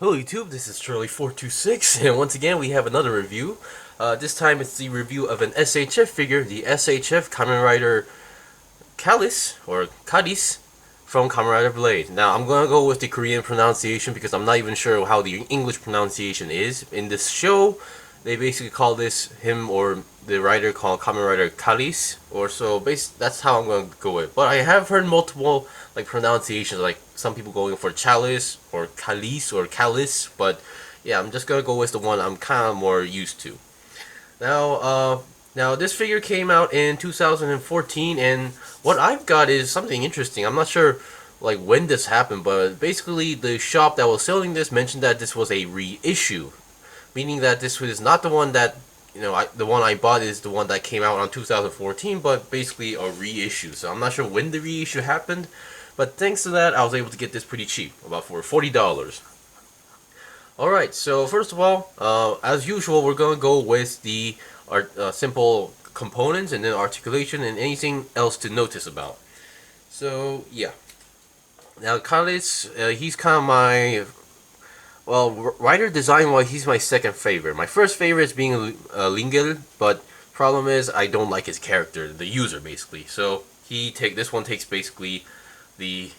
Hello YouTube, this is Charlie426, and once again we have another review. This time it's the review of an SHF figure, the SHF Kamen Rider Chalice, or Chalice, from Kamen Rider Blade. Now I'm gonna go with the Korean pronunciation because I'm not even sure how the English pronunciation is. In this show, they basically call this him or the writer called Kamen Rider Chalice, or so. That's how I'm gonna go with. But I have heard multiple pronunciations, like some people going for Chalice or Chalice or Chalice. But yeah, I'm just gonna go with the one I'm kind of more used to. Now this figure came out in 2014, and what I've got is something interesting. I'm not sure when this happened, but basically the shop that was selling this mentioned that this was a reissue, meaning that this was not the one that the one I bought is the one that came out on 2014, but basically a reissue. So I'm not sure when the reissue happened, but thanks to that I was able to get this pretty cheap, about for $40. Alright, so first of all, as usual, we're going to go with the simple components and then articulation and anything else to notice about. So, yeah. Now, Khalid's, he's kind of my... Well, rider design-wise, he's my second favorite. My first favorite is being Lingel, but problem is I don't like his character, the user, basically. So, this one takes basically the,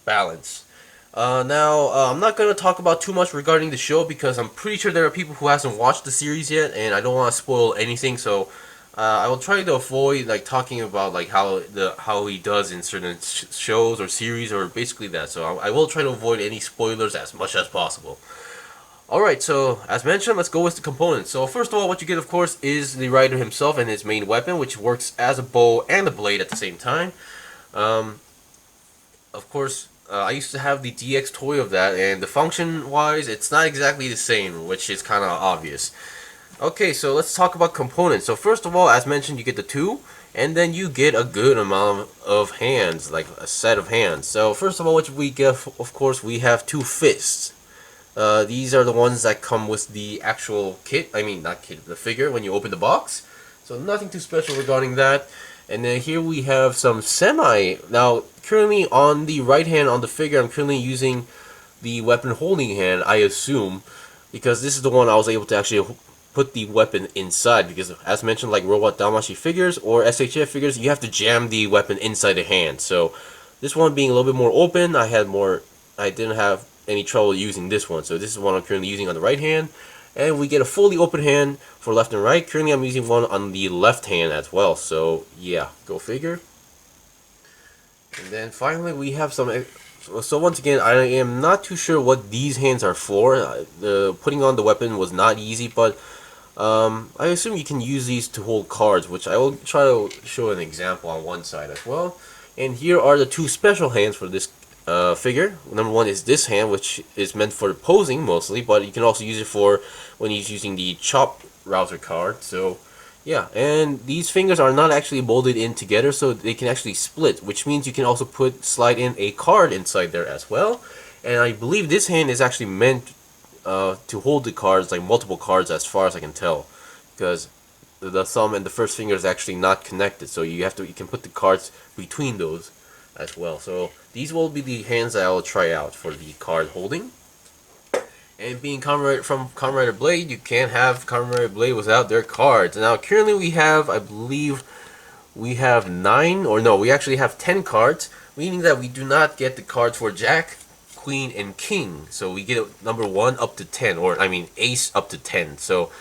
balance. I'm not going to talk about too much regarding the show because I'm pretty sure there are people who hasn't watched the series yet, and I don't want to spoil anything, so I will try to avoid talking about how he does in certain shows or series or basically that. So I will try to avoid any spoilers as much as possible. Alright, so as mentioned, let's go with the components. So first of all, what you get, of course, is the rider himself and his main weapon, which works as a bow and a blade at the same time. Of course, I used to have the DX toy of that, and the function-wise, it's not exactly the same, which is kind of obvious. Okay, so let's talk about components. So first of all, as mentioned, you get the two, and then you get a good amount of hands, like a set of hands. So first of all, what we get, of course, we have two fists. These are the ones that come with the actual kit. I mean, not kit, the figure when you open the box. So nothing too special regarding that. And then here we have some now currently on the right hand on the figure, I'm currently using the weapon holding hand, I assume, because this is the one I was able to actually put the weapon inside, because as mentioned, like Robot Damashi figures or SHF figures, you have to jam the weapon inside the hand. So this one being a little bit more open, I didn't have any trouble using this one. So this is one I'm currently using on the right hand. And we get a fully open hand for left and right. Currently I'm using one on the left hand as well. So yeah, go figure. And then finally we have some... So once again, I am not too sure what these hands are for. Putting on the weapon was not easy, but I assume you can use these to hold cards, which I will try to show an example on one side as well. And here are the two special hands for this figure. Number one is this hand, which is meant for posing mostly, but you can also use it for when he's using the chop rouser card. So yeah, and these fingers are not actually molded in together, so they can actually split, which means you can also slide in a card inside there as well. And I believe this hand is actually meant to hold the cards, like multiple cards, as far as I can tell, because the thumb and the first finger is actually not connected, so you can put the cards between those as well. So these will be the hands that I will try out for the card holding. And being from Kamen Rider Blade, you can't have Kamen Rider Blade without their cards. Now currently we have, I believe, we have 9, or no, we actually have 10 cards, meaning that we do not get the cards for Jack, Queen, and King. So we get number 1 up to 10, or I mean Ace up to 10. So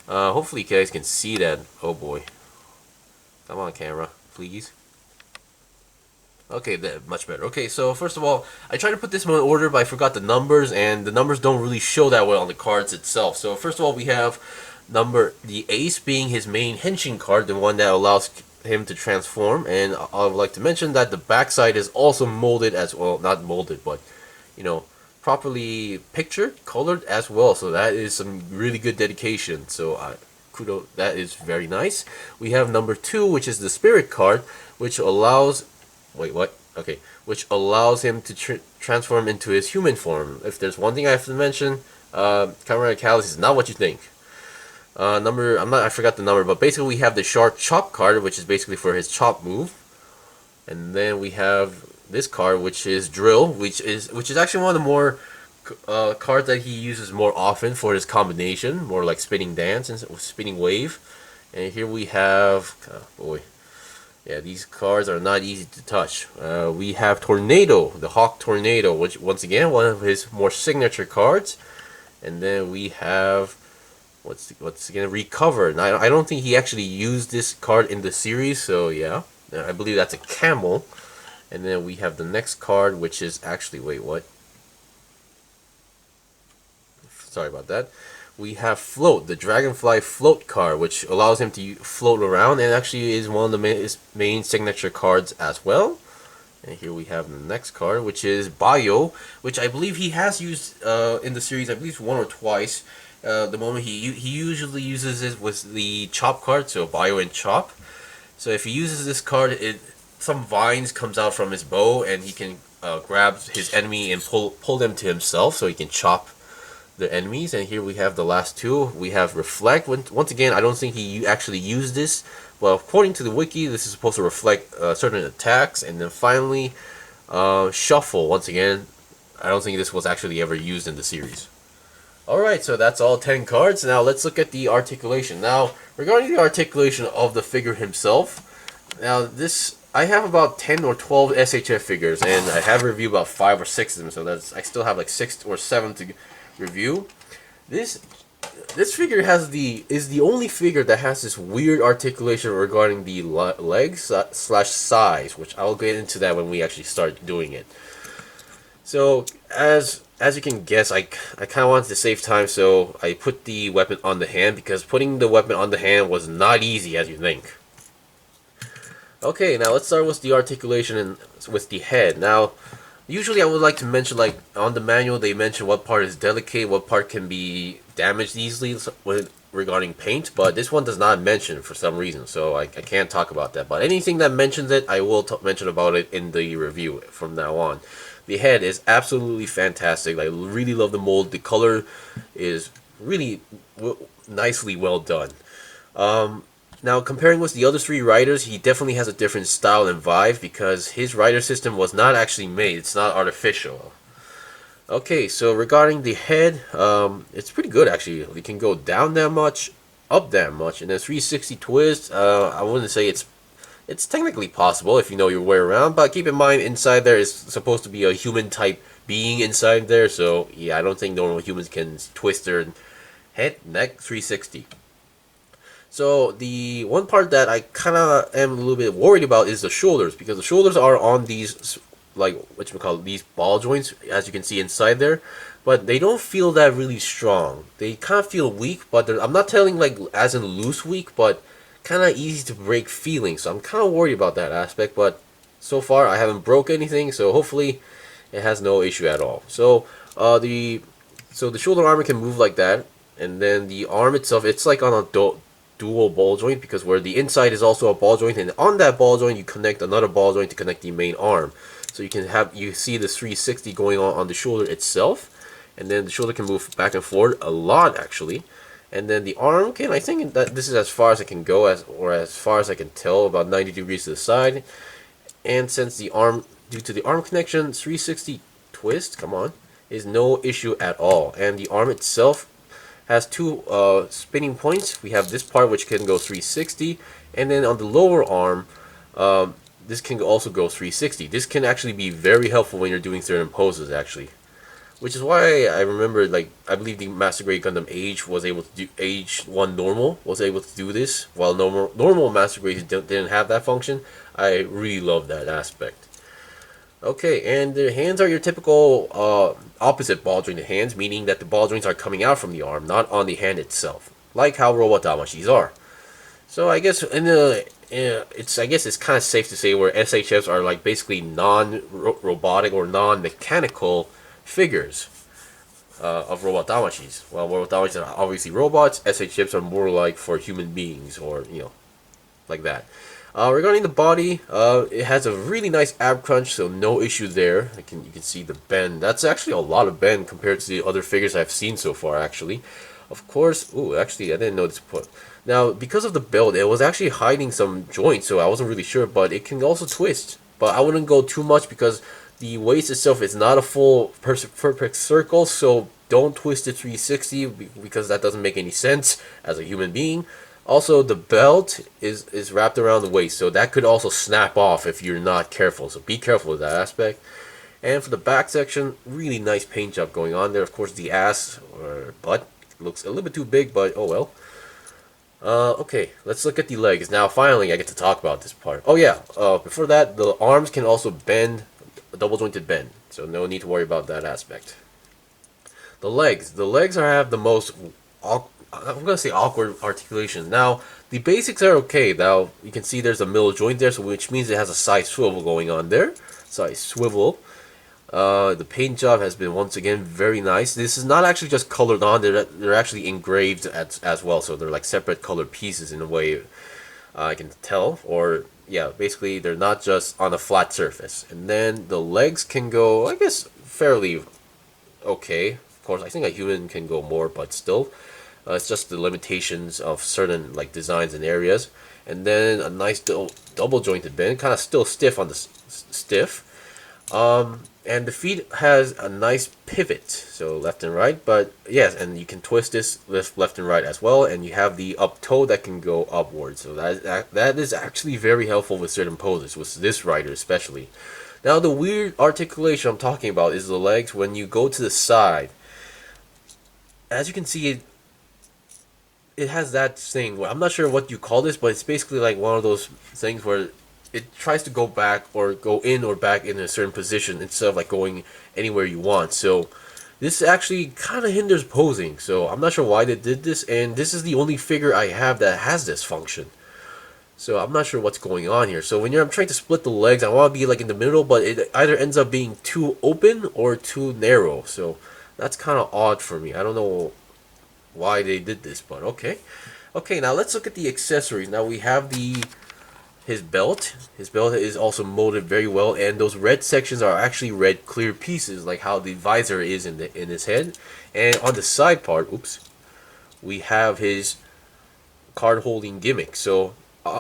hopefully you guys can see that. Oh boy. Come on camera, please. Okay, much better. Okay, so first of all, I tried to put this in order, but I forgot the numbers, and the numbers don't really show that well on the cards itself. So first of all, we have the Ace being his main henshin card, the one that allows him to transform. And I would like to mention that the backside is also molded as well, not molded, but properly colored as well. So that is some really good dedication. So kudos, that is very nice. We have number 2, which is the Spirit card, which allows... Wait, what? Okay, which allows him to transform into his human form. If there's one thing I have to mention, Kamen Rider Chalice is not what you think. I forgot the number, but basically we have the Sharp Chop card, which is basically for his chop move. And then we have this card, which is Drill, which is actually one of the more cards that he uses more often for his combination, more like spinning dance and spinning wave. And here we have, oh boy, yeah, these cards are not easy to touch. We have Tornado, the Hawk Tornado, which once again one of his more signature cards. And then we have what's again Recover. And I don't think he actually used this card in the series, so yeah, I believe that's a camel. And then we have the next card, which is actually, wait, what? Sorry about that. We have Float, the Dragonfly Float card, which allows him to float around and actually is one of his main signature cards as well. And here we have the next card, which is Bio, which I believe he has used in the series, I believe one or twice. The moment he usually uses it with the Chop card, so Bio and Chop. So if he uses this card, some vines comes out from his bow, and he can grab his enemy and pull them to himself, so he can chop the enemies. And here we have the last two. We have Reflect. Once again, I don't think he actually used this. Well, according to the wiki, this is supposed to reflect certain attacks. And then finally, Shuffle. Once again, I don't think this was actually ever used in the series. Alright, so that's all 10 cards. Now let's look at the articulation. Now, regarding the articulation of the figure himself, now this, I have about 10 or 12 SHF figures, and I have reviewed about 5 or 6 of them, so I still have like 6 or 7 to review. This figure is the only figure that has this weird articulation regarding the legs slash size, which I'll get into that when we actually start doing it. So as you can guess, I kind of wanted to save time, so I put the weapon on the hand, because putting the weapon on the hand was not easy as you think. Okay, now let's start with the articulation and with the head. Now, usually I would like to mention, like, on the manual they mention what part is delicate, what part can be damaged easily regarding paint, but this one does not mention for some reason, so I can't talk about that. But anything that mentions it, I will mention about it in the review from now on. The head is absolutely fantastic. I really love the mold. The color is really nicely well done. Now, comparing with the other 3 riders, he definitely has a different style and vibe, because his rider system was not actually made. It's not artificial. Okay, so regarding the head, it's pretty good actually. You can go down that much, up that much, and then 360 twist. I wouldn't say it's technically possible if you know your way around, but keep in mind inside there is supposed to be a human type being inside there, so yeah, I don't think normal humans can twist their head, neck 360. So the one part that I kind of am a little bit worried about is the shoulders, because the shoulders are on these, like, these ball joints, as you can see inside there, but they don't feel that really strong. They kind of feel weak, but I'm not telling like as in loose weak, but kind of easy to break feeling. So I'm kind of worried about that aspect, but so far I haven't broke anything, so hopefully it has no issue at all. So the shoulder armor can move like that, and then the arm itself, it's like on a dual ball joint, because where the inside is also a ball joint, and on that ball joint you connect another ball joint to connect the main arm. So you see the 360 going on the shoulder itself, and then the shoulder can move back and forth a lot actually. And then the arm can, I think that this is as far as I can go, as far as I can tell, about 90 degrees to the side. And since the arm, due to the arm connection, 360 twist, come on, is no issue at all. And the arm itself has 2 spinning points. We have this part which can go 360, and then on the lower arm, this can also go 360. This can actually be very helpful when you're doing certain poses actually. Which is why I remember, like, I believe the Master Grade Gundam Age was able to do, Age 1 Normal was able to do this, while normal Master Grades didn't have that function. I really love that aspect. Okay, and the hands are your typical opposite ball jointed hands, meaning that the ball joints are coming out from the arm, not on the hand itself, like how robot damashis are. So I guess it's kind of safe to say where SHFs are like basically non-robotic or non-mechanical figures of robot damashis. Well, robot damashis are obviously robots. SHFs are more like for human beings, or like that. Regarding the body, it has a really nice ab crunch, so no issue there. You can see the bend. That's actually a lot of bend compared to the other figures I've seen so far, actually. Of course, actually, I didn't know this. Now, because of the belt, it was actually hiding some joints, so I wasn't really sure, but it can also twist. But I wouldn't go too much, because the waist itself is not a full perfect circle, so don't twist it 360 because that doesn't make any sense as a human being. Also, the belt is wrapped around the waist, so that could also snap off if you're not careful. So be careful with that aspect. And for the back section, really nice paint job going on there. Of course, the ass or butt looks a little bit too big, but oh well. Okay, let's look at the legs. Now, finally, I get to talk about this part. Oh yeah, before that, the arms can also bend, a double jointed bend, so no need to worry about that aspect. The legs have the most, I'm gonna say awkward articulation. Now, the basics are okay. Now, you can see there's a middle joint there, so which means it has a side swivel going on there. Side swivel. The paint job has been once again very nice. This is not actually just colored on; they're actually engraved as well. So they're like separate colored pieces in a way I can tell. Or yeah, basically they're not just on a flat surface. And then the legs can go, I guess, fairly okay. Of course, I think a human can go more, but still, it's just the limitations of certain like designs and areas. And then a nice double jointed bend, kind of still stiff on the stiff. And the feet has a nice pivot, so left and right, but yes, and you can twist this left and right as well, and you have the up toe that can go upwards, so that is actually very helpful with certain poses, with this rider especially. Now the weird articulation I'm talking about is the legs when you go to the side. As you can see, it has that thing where I'm not sure what you call this, but it's basically like one of those things where it tries to go back or go in or back in a certain position instead of like going anywhere you want. So this actually kind of hinders posing. So I'm not sure why they did this, and this is the only figure I have that has this function. So I'm not sure what's going on here. So when I'm trying to split the legs, I want to be like in the middle, but it either ends up being too open or too narrow. So that's kind of odd for me. I don't know why they did this, but okay. Okay, now let's look at the accessories. Now we have his belt. His belt is also molded very well, and those red sections are actually red clear pieces, like how the visor is in his head. And on the side part, oops, we have his card holding gimmick. So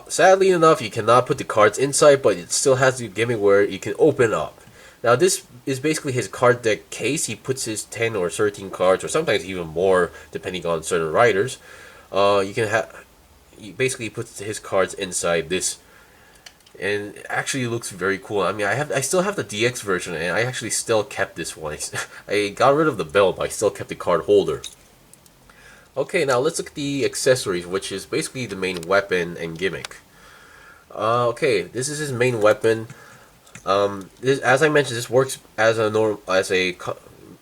sadly enough, you cannot put the cards inside, but it still has the gimmick where you can open up. Now this is basically his card deck case. He puts his 10 or 13 cards, or sometimes even more, depending on certain riders. He basically puts his cards inside this, and it actually looks very cool. I mean, I still have the DX version, and I actually still kept this one. I got rid of the belt, but I still kept the card holder. Okay, now let's look at the accessories, which is basically the main weapon and gimmick. Okay, this is his main weapon. As I mentioned, this works as a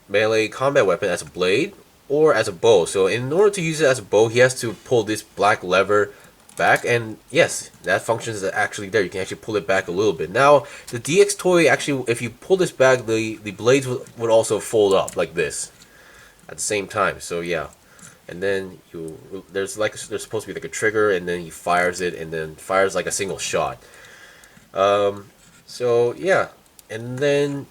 melee combat weapon, as a blade or as a bow. So in order to use it as a bow, he has to pull this black lever back, and yes, that function is actually there. You can actually pull it back a little bit. Now the DX toy, actually, if you pull this back, the blades would also fold up like this at the same time. So yeah, and then there's supposed to be like a trigger, and then he fires it, and then fires like a single shot. So yeah, and then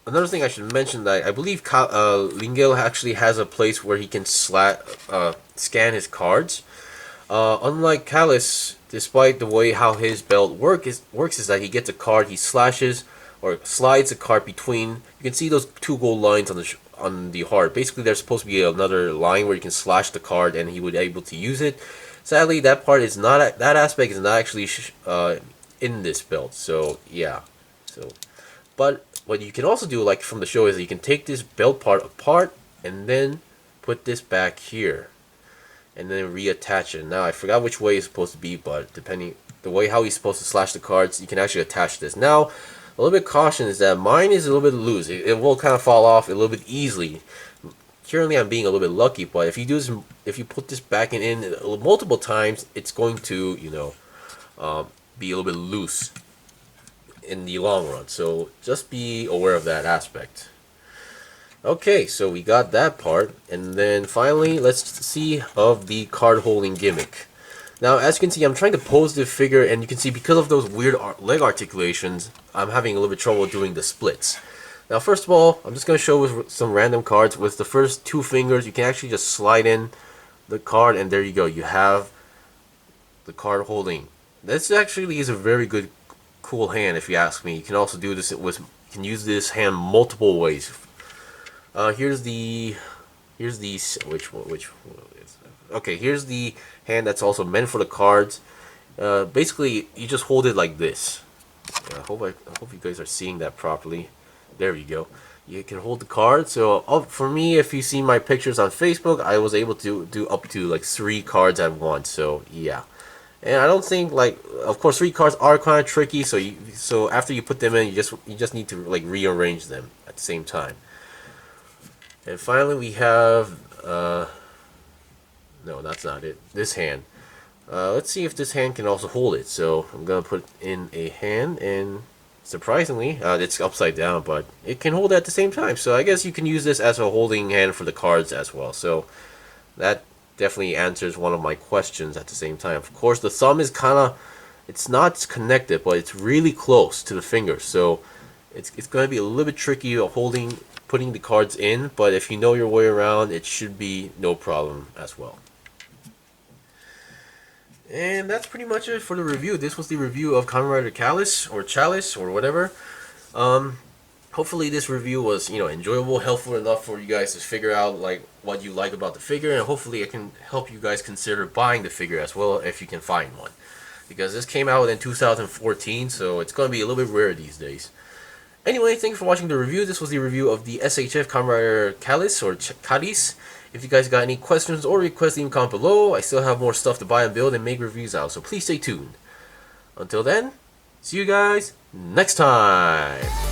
another thing I should mention, that I believe Lingel actually has a place where he can scan his cards. Unlike Chalice, despite the way how his belt works is that he gets a card, he slashes or slides a card between. You can see those two gold lines on the heart. Basically, there's supposed to be another line where you can slash the card, and he would be able to use it. Sadly, that aspect is not actually in this belt. So yeah, but what you can also do, like from the show, is that you can take this belt part apart and then put this back here, and then reattach it. Now I forgot which way it's supposed to be, but depending the way how he's supposed to slash the cards, you can actually attach this. Now a little bit caution is that mine is a little bit loose. It will kind of fall off a little bit easily. Currently I'm being a little bit lucky, but if you put this back in multiple times, it's going to be a little bit loose in the long run. So just be aware of that aspect. Okay, so we got that part, and then finally let's see of the card holding gimmick. Now as you can see, I'm trying to pose the figure, and you can see because of those weird leg articulations, I'm having a little bit trouble doing the splits. Now first of all, I'm just going to show with some random cards. With the first two fingers, you can actually just slide in the card, and there you go, you have the card holding. This actually is a very good, cool hand, if you ask me. You can also do this with can use this hand multiple ways. Here's the which one is okay. Here's the hand that's also meant for the cards. Basically, you just hold it like this. I hope you guys are seeing that properly. There we go. You can hold the card. So for me, if you see my pictures on Facebook, I was able to do up to like 3 cards at once. So yeah, and I don't think, like, of course 3 cards are kind of tricky. So after you put them in, you just need to like rearrange them at the same time. And finally, we have no, that's not it. This hand. Let's see if this hand can also hold it. So I'm gonna put in a hand, and surprisingly, it's upside down, but it can hold it at the same time. So I guess you can use this as a holding hand for the cards as well. So that definitely answers one of my questions at the same time. Of course, the thumb is it's not connected, but it's really close to the finger. So it's going to be a little bit tricky putting the cards in, but if you know your way around, it should be no problem as well. And that's pretty much it for the review. This was the review of Kamen Rider Chalice or whatever. Hopefully this review was, enjoyable, helpful enough for you guys to figure out like what you like about the figure, and hopefully it can help you guys consider buying the figure as well if you can find one. Because this came out in 2014, so it's going to be a little bit rare these days. Anyway, thank you for watching the review. This was the review of the SHF Kamen Rider Chalice or Chalice. If you guys got any questions or requests, leave a comment below. I still have more stuff to buy and build and make reviews out, so please stay tuned. Until then, see you guys next time.